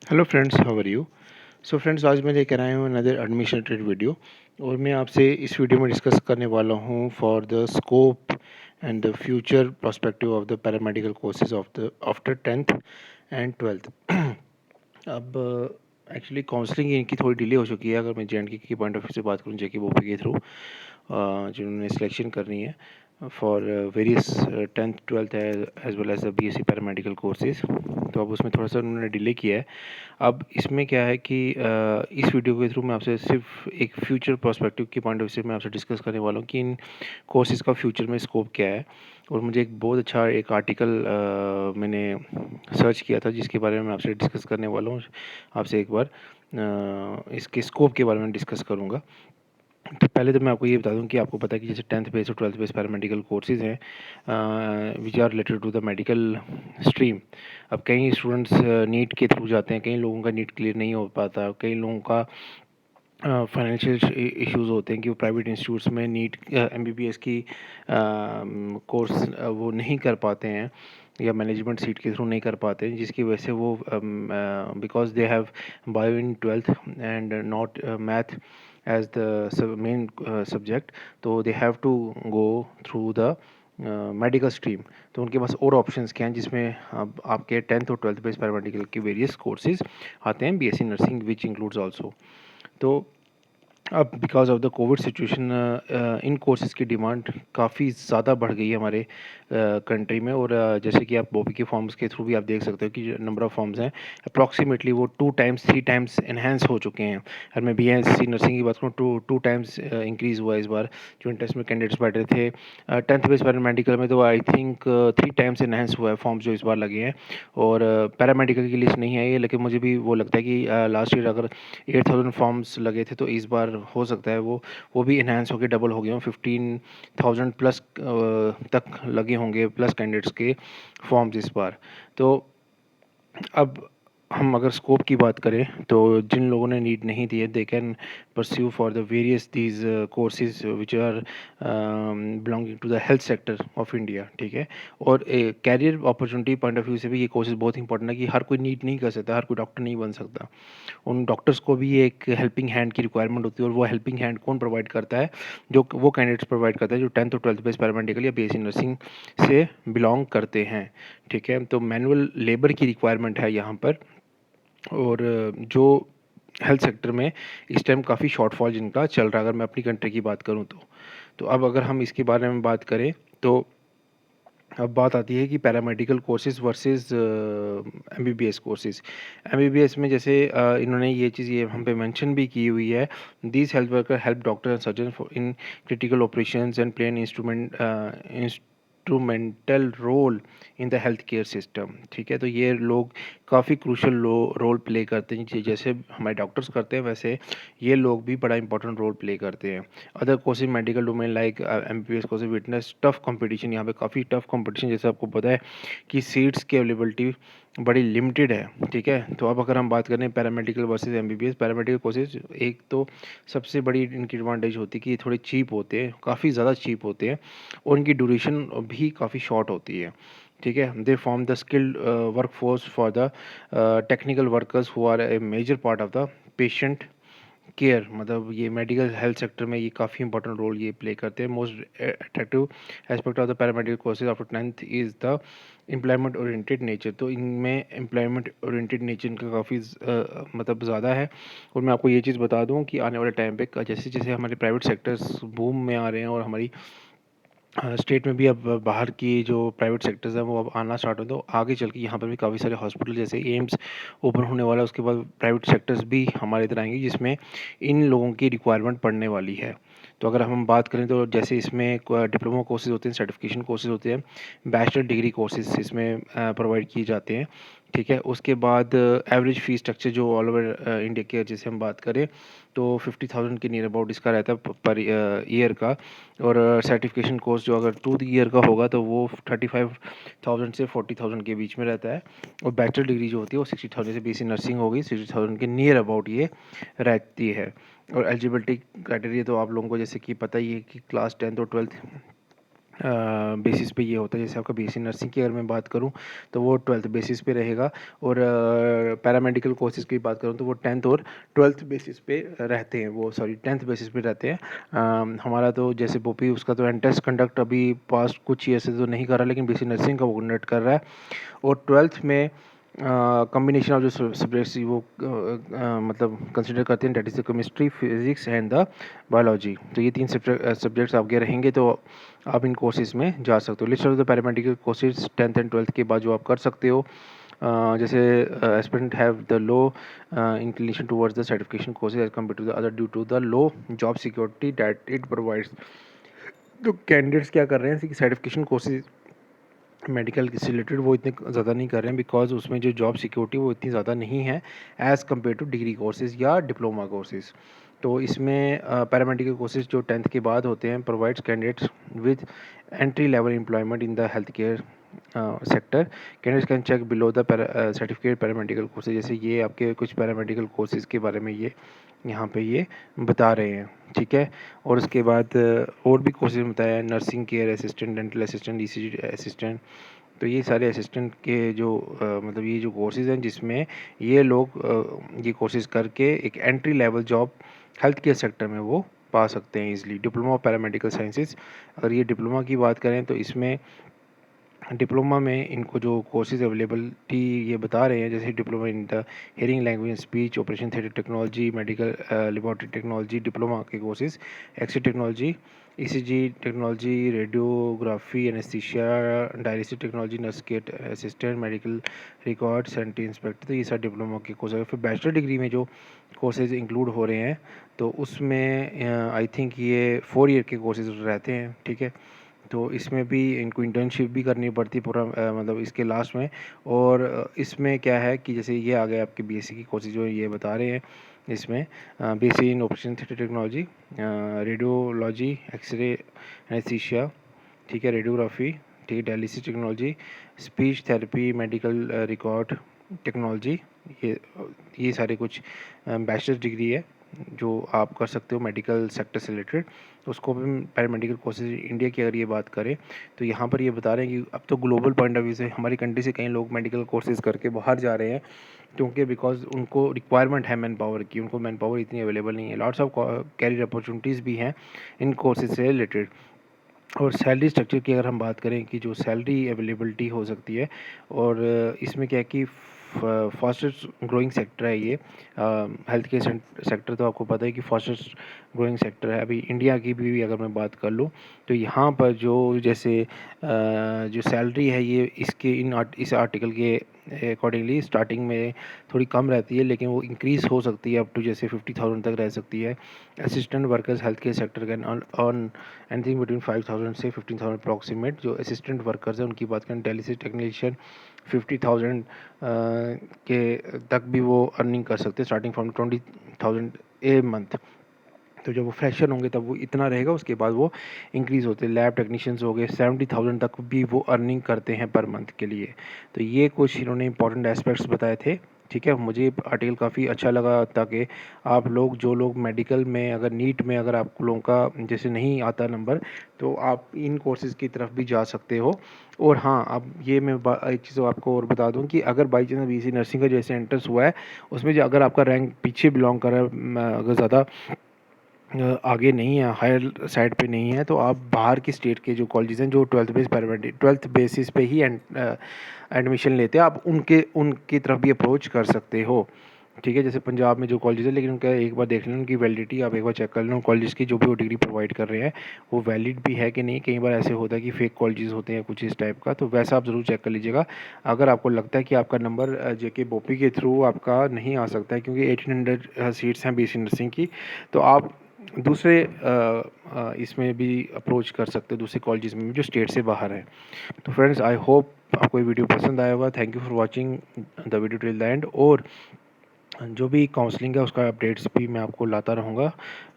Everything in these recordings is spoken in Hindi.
Hello friends, how are you. So friends, आज मैं लेकर आया हूँ अनदर एडमिशन रिलेटेड वीडियो। और मैं आपसे इस वीडियो में डिस्कस करने वाला हूँ for the scope and the future perspective of the paramedical courses of the after 10th and 12th। अब एक्चुअली काउंसलिंग इनकी थोड़ी डिले हो चुकी है। अगर मैं जे की पॉइंट ऑफ व्यू से बात करूँ, जे के बोपी के थ्रू जिन्होंने सिलेक्शन करनी है for various 10th 12th as well as the BSc paramedical courses, तो अब उसमें थोड़ा सा उन्होंने डिले किया है। अब इसमें क्या है कि इस वीडियो के थ्रू मैं आपसे सिर्फ एक फ्यूचर पर्सपेक्टिव की पॉइंट ऑफ व्यू से मैं आपसे डिस्कस करने वाला हूँ कि इन कोर्सेज का फ्यूचर में स्कोप क्या है। और मुझे एक बहुत अच्छा एक आर्टिकल मैंने सर्च किया था जिसके बारे में मैं आपसे डिस्कस करने वाला हूँ। आपसे एक बार इसके स्कोप के बारे में डिस्कस करूँगा। तो पहले तो मैं आपको ये बता दूं कि आपको पता है कि जैसे 10th बेस और 12th बेस पैरामेडिकल कोर्सेज हैं which are related to the medical stream. अब कई स्टूडेंट्स नीट के थ्रू जाते हैं, कई लोगों का नीट क्लियर नहीं हो पाता, कई लोगों का फाइनेंशियल इश्यूज होते हैं कि वो प्राइवेट इंस्टीट्यूट्स में नीट एमबीबीएस की कोर्स वो नहीं कर पाते हैं या मैनेजमेंट सीट के थ्रू नहीं कर पाते हैं, जिसकी वजह से वो because they have bio in 12th and not math as the main subject, तो they have to go through the medical stream. तो उनके पास और ऑप्शंस क्या हैं जिसमें अब आपके 10th और 12th बेस पैरामेडिकल के वेरियस कोर्सेज आते हैं, BSc nursing which includes also. तो अब because of the Covid situation in courses की डिमांड काफ़ी ज़्यादा बढ़ गई है हमारे कंट्री में। और जैसे कि आप बॉबी के फॉर्म्स के थ्रू भी आप देख सकते हो कि जो नंबर ऑफ़ फॉर्म्स हैं अप्रॉक्सीमेटली वो 2 टाइम्स 3 टाइम्स इन्हेंस हो चुके हैं। और मैं बीएससी नर्सिंग की बात करूँ, टू टाइम्स इंक्रीज़ हुआ है इस बार जो इंटरेस्ट में कैंडिडेट्स बैठ रहे थे। 10th बेस पैरामेडिकल में तो आई थिंक 3 टाइम्स इन्हेंस हुआ है फॉर्म्स जो इस बार लगे हैं। और पैरामेडिकल की लिस्ट नहीं आई है, लेकिन मुझे भी वो लगता है कि लास्ट ईयर अगर 8000 फॉर्म्स लगे थे तो इस बार हो सकता है वो भी इन्हांस होकर डबल हो गए हों, 15,000 प्लस तक लगे होंगे प्लस कैंडिडेट्स के फॉर्म्स इस बार। तो अब हम अगर स्कोप की बात करें तो जिन लोगों ने नीट नहीं दी है they can pursue for the various these courses which are belonging to the health sector of India, ठीक है। और career opportunity point of view से भी ये कोर्सेज बहुत इंपॉर्टेंट है कि हर कोई नीट नहीं कर सकता, हर कोई डॉक्टर नहीं बन सकता। उन डॉक्टर्स को भी एक हेल्पिंग हैंड की रिक्वायरमेंट होती है। और वो हेल्पिंग हैंड कौन प्रोवाइड करता है? जो वो कैंडिडेट्स प्रोवाइड करता है जो 10th और 12th बेस पैरामेडिकल या बीएससी नर्सिंग से बिलोंग करते हैं, ठीक है। तो मैनुअल लेबर की रिक्वायरमेंट है यहाँ पर। और जो हेल्थ सेक्टर में इस टाइम काफ़ी शॉर्टफॉल जिनका चल रहा है, अगर मैं अपनी कंट्री की बात करूँ तो अब अगर हम इसके बारे में बात करें तो अब बात आती है कि paramedical courses versus MBBS courses. MBBS में जैसे इन्होंने ये चीज़ ये हम पे मेंशन भी की हुई है, these health worker help doctor and surgeon in critical operations and play an instrumental role in the health care system, ठीक है। तो ये लोग काफ़ी क्रूशल रोल प्ले करते हैं, जैसे हमारे डॉक्टर्स करते हैं वैसे ये लोग भी बड़ा इंपॉर्टेंट रोल प्ले करते हैं। Other courses medical domain like MBBS courses witness tough competition, यहाँ पे काफ़ी टफ कंपटीशन, जैसे आपको पता है कि सीट्स की अवेलेबिलिटी बड़ी लिमिटेड है, ठीक है। तो अब अगर हम बात करें paramedical versus MBBS, paramedical courses एक तो सबसे बड़ी इनकी एडवांटेज होती है कि ये थोड़े चीप होते हैं, काफ़ी ज़्यादा चीप होते हैं और इनकी ड्यूरेशन भी काफ़ी शॉर्ट होती है, ठीक है। They form the skilled work force for the technical workers who are a major part of the patient care. मतलब ये मेडिकल हेल्थ सेक्टर में ये काफ़ी इंपॉर्टेंट रोल ये प्ले करते हैं। Most attractive aspect of the paramedical courses after 10th is the employment oriented nature. तो इनमें एम्प्लॉयमेंट ओरिएंटेड नेचर इनका काफ़ी मतलब ज़्यादा है। और मैं आपको ये चीज़ बता दूं कि आने वाले टाइम पे जैसे जैसे हमारे प्राइवेट सेक्टर्स बूम में आ रहे हैं और हमारी स्टेट में भी अब बाहर की जो प्राइवेट सेक्टर्स हैं वो अब आना स्टार्ट हो, तो आगे चल के यहाँ पर भी काफ़ी सारे हॉस्पिटल जैसे एम्स ओपन होने वाला है। उसके बाद प्राइवेट सेक्टर्स भी हमारे इधर आएंगे जिसमें इन लोगों की रिक्वायरमेंट पड़ने वाली है। तो अगर हम बात करें तो जैसे इसमें डिप्लोमा कोर्सेज होते हैं, सर्टिफिकेशन कोर्सेज होते हैं, बैचलर डिग्री कोर्सेज इसमें प्रोवाइड किए जाते हैं, ठीक है। उसके बाद एवरेज फीस स्ट्रक्चर जो ऑल ओवर इंडिया के जैसे हम बात करें तो 50,000 के नियर अबाउट इसका रहता है पर ईयर का। और सर्टिफिकेशन कोर्स जो अगर 2 ईयर का होगा तो वो 35,000 से 40,000 के बीच में रहता है। और बैचलर डिग्री जो होती है वो 60,000 से, बीएससी नर्सिंग होगी 60,000 के नियर अबाउट ये रहती है। और एलिजिबिलिटी क्राइटेरिया तो आप लोगों को जैसे कि पता ही है कि क्लास 10th और 12th बेसिस पे ये होता है। जैसे आपका बीएससी नर्सिंग की अगर मैं बात करूं तो वो 12th बेसिस पे रहेगा, और पैरामेडिकल कोर्सेज़ की बात करूं तो वो 10th और 12th बेसिस पे रहते हैं, वो सॉरी 10th बेसिस पे रहते हैं। हमारा तो जैसे बोपी उसका तो एंट्रेंस कंडक्ट अभी पास्ट कुछ ईयर से तो नहीं कर रहा, लेकिन बीएससी नर्सिंग का वो कंडक्ट कर रहा है। और 12th में कॉम्बिनेशन ऑफ जो सब्जेक्ट्स वो मतलब कंसिडर करते हैं, that is the chemistry, physics and the biology. तो ये 3 सब्जेक्ट्स आपके रहेंगे, तो आप इन कोर्सेज में जा सकते हो। List of the paramedical courses 10th and 12th के बाद जो आप कर सकते हो, जैसे aspirant have the low inclination towards the certification courses as compare to the other due to the low job security that it provides. तो कैंडिडेट्स क्या कर रहे हैं कि सर्टिफिकेशन कोर्सेज मेडिकल से रिलेटेड वो इतने ज़्यादा नहीं कर रहे हैं, बिकॉज उसमें जो जॉब सिक्योरिटी वो इतनी ज़्यादा नहीं है as compare two degree courses या डिप्लोमा कोर्सेज़। तो इसमें पैरामेडिकल कोर्सेज जो 10th के बाद होते हैं provides candidates with entry level employment in the health care sector. Candidates can check below the certificate paramedical courses. जैसे ये आपके कुछ पैरामेडिकल कोर्सेज के बारे में ये यहाँ पे ये बता रहे हैं, ठीक है। और उसके बाद और भी कोर्सेज बताया, nursing care assistant, dental assistant, ECG assistant. तो ये सारे असिस्टेंट के जो मतलब ये जो कोर्सेज हैं जिसमें ये लोग ये कोर्सेज करके एक entry level job health care sector में वो पा सकते हैं easily. Diploma of paramedical sciences, अगर ये डिप्लोमा की बात करें तो इसमें डिप्लोमा में इनको जो कोर्सेज अवेलेबिलिटी ये बता रहे हैं, जैसे diploma in the hearing language speech operation theatre technology, medical laboratory technology diploma के courses, X ray technology, ECG technology, radiography, anaesthesia, dialysis technology, nurse care assistant, medical record, sanitary inspector. तो ये सारे डिप्लोमा के कोर्स है। फिर बैचलर डिग्री में जो कोर्सेज इंक्लूड हो रहे हैं तो उसमें आई थिंक ये 4 ईयर के कोर्सेज रहते हैं, ठीक है। तो इसमें भी इनको इंटर्नशिप भी करनी पड़ती है पूरा मतलब इसके लास्ट में। और इसमें क्या है कि जैसे ये आ गए आपके बीएससी की कोर्सेज जो ये बता रहे हैं, इसमें BSc in operation theatre technology, radiology, X-ray anaesthesia, ठीक है, रेडियोग्राफी, ठीक है, dialysis technology, speech therapy, medical record technology, ये सारे कुछ बैचलर डिग्री है जो आप कर सकते हो मेडिकल सेक्टर से रिलेटेड। तो उसको भी पैरामेडिकल कोर्सेज इंडिया की अगर ये बात करें तो यहाँ पर ये बता रहे हैं कि अब तो ग्लोबल पॉइंट ऑफ व्यू से हमारी कंट्री से कई लोग मेडिकल कोर्सेज करके बाहर जा रहे हैं, क्योंकि बिकॉज उनको रिक्वायरमेंट है मैन पावर की, उनको मैन पावर इतनी अवेलेबल नहीं है। लॉट्स ऑफ कैरियर अपॉर्चुनिटीज़ भी हैं इन कोर्सेज से रिलेटेड। और सैलरी स्ट्रक्चर की अगर हम बात करें कि जो सैलरी अवेलेबिलिटी हो सकती है, और इसमें क्या है कि फास्टेस्ट ग्रोइंग सेक्टर है ये हेल्थ केयर सेक्टर। तो आपको पता है कि फास्टेस्ट ग्रोइंग सेक्टर है। अभी इंडिया की भी अगर मैं बात कर लूँ तो यहाँ पर जो जैसे जो सैलरी है ये इसके इस आर्टिकल के अकॉर्डिंगली स्टार्टिंग में थोड़ी कम रहती है, लेकिन वो इंक्रीज़ हो सकती है अप टू जैसे 50,000 तक रह सकती है। Assistant workers health care sector can earn anything between 5,000 से 15,000 अप्रॉक्सीमेट। जो असिस्टेंट वर्कर्स हैं उनकी बात करें, डायलिसिस टेक्नीशियन 50,000 के तक भी वो अर्निंग कर सकते हैं, स्टार्टिंग फ्रॉम 20,000 ए मंथ। तो जब वो फ्रेशर होंगे तब वो इतना रहेगा, उसके बाद वो इंक्रीज़ होते हैं। लैब टेक्नीशियंस हो गए 70,000 तक भी वो अर्निंग करते हैं पर मंथ के लिए। तो ये कुछ इन्होंने इंपॉर्टेंट एस्पेक्ट्स बताए थे, ठीक है। मुझे आर्टिकल काफ़ी अच्छा लगा, ताकि आप लोग जो लोग मेडिकल में अगर नीट में अगर आप लोगों का जैसे नहीं आता नंबर तो आप इन कोर्सेज़ की तरफ भी जा सकते हो। और हाँ, अब ये मैं एक चीज़ आपको और बता दूं कि अगर बाई चांस बीएससी नर्सिंग का जैसे एंट्रेंस हुआ है उसमें जो अगर आपका रैंक पीछे बिलोंग कर रहा है, अगर ज़्यादा आगे नहीं है, हायर साइड पे नहीं है, तो आप बाहर की स्टेट के जो कॉलेजेस हैं जो 12th बेसिस पे ही एडमिशन लेते हैं, आप उनकी तरफ भी अप्रोच कर सकते हो, ठीक है। जैसे पंजाब में जो कॉलेज है, लेकिन उनका एक बार देख लेना उनकी वैलिडिटी, आप एक बार चेक कर लेना कॉलेज की जो भी वो डिग्री प्रोवाइड कर रहे हैं वो वैलिड भी है कि नहीं। कई बार ऐसे होता है कि फेक कॉलेजेस होते हैं कुछ इस टाइप का, तो वैसा आप ज़रूर चेक कर लीजिएगा। अगर आपको लगता है कि आपका नंबर जेके बोपी के थ्रू आपका नहीं आ सकता है, क्योंकि 1800 सीट्स हैं बीएससी नर्सिंग की, तो आप दूसरे इसमें भी अप्रोच कर सकते हो, दूसरे कॉलेजेस में भी जो स्टेट से बाहर हैं। तो फ्रेंड्स, आई होप आपको ये वीडियो पसंद आया होगा। Thank you for watching the video till the end. और जो भी काउंसलिंग है उसका अपडेट्स भी मैं आपको लाता रहूँगा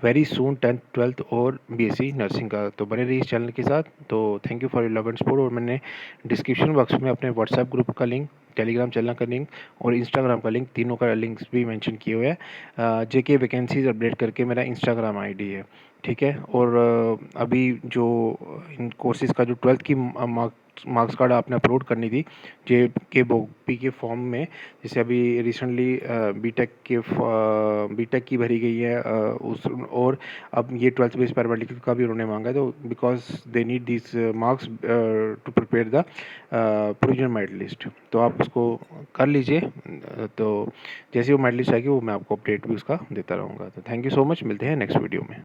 वेरी सून, 10th 12th और बीएससी नर्सिंग का। तो बने रहिए इस चैनल के साथ। तो thank you for your love and support. और मैंने डिस्क्रिप्शन बॉक्स में अपने व्हाट्सएप ग्रुप का लिंक, टेलीग्राम चैनल का लिंक और इंस्टाग्राम का लिंक, तीनों का लिंक्स भी मेंशन किए हुए हैं। जेके वैकेंसीज अपडेट करके मेरा इंस्टाग्राम आईडी है, ठीक है। और अभी जो इन कोर्सेज़ का जो 12th की मार्क्स कार्ड आपने अपलोड करनी थी जे के फॉर्म में, जैसे अभी रिसेंटली बीटेक की भरी गई है उस, और अब ये 12th बेस्ड पैरामेडिकल का भी उन्होंने मांगा है, तो because they need this marks to prepare the provisional merit list. तो आप उसको कर लीजिए। तो जैसे वो मेरिट लिस्ट आएगी वो मैं आपको अपडेट भी उसका देता रहूँगा। तो थैंक यू सो मच, मिलते हैं नेक्स्ट वीडियो में।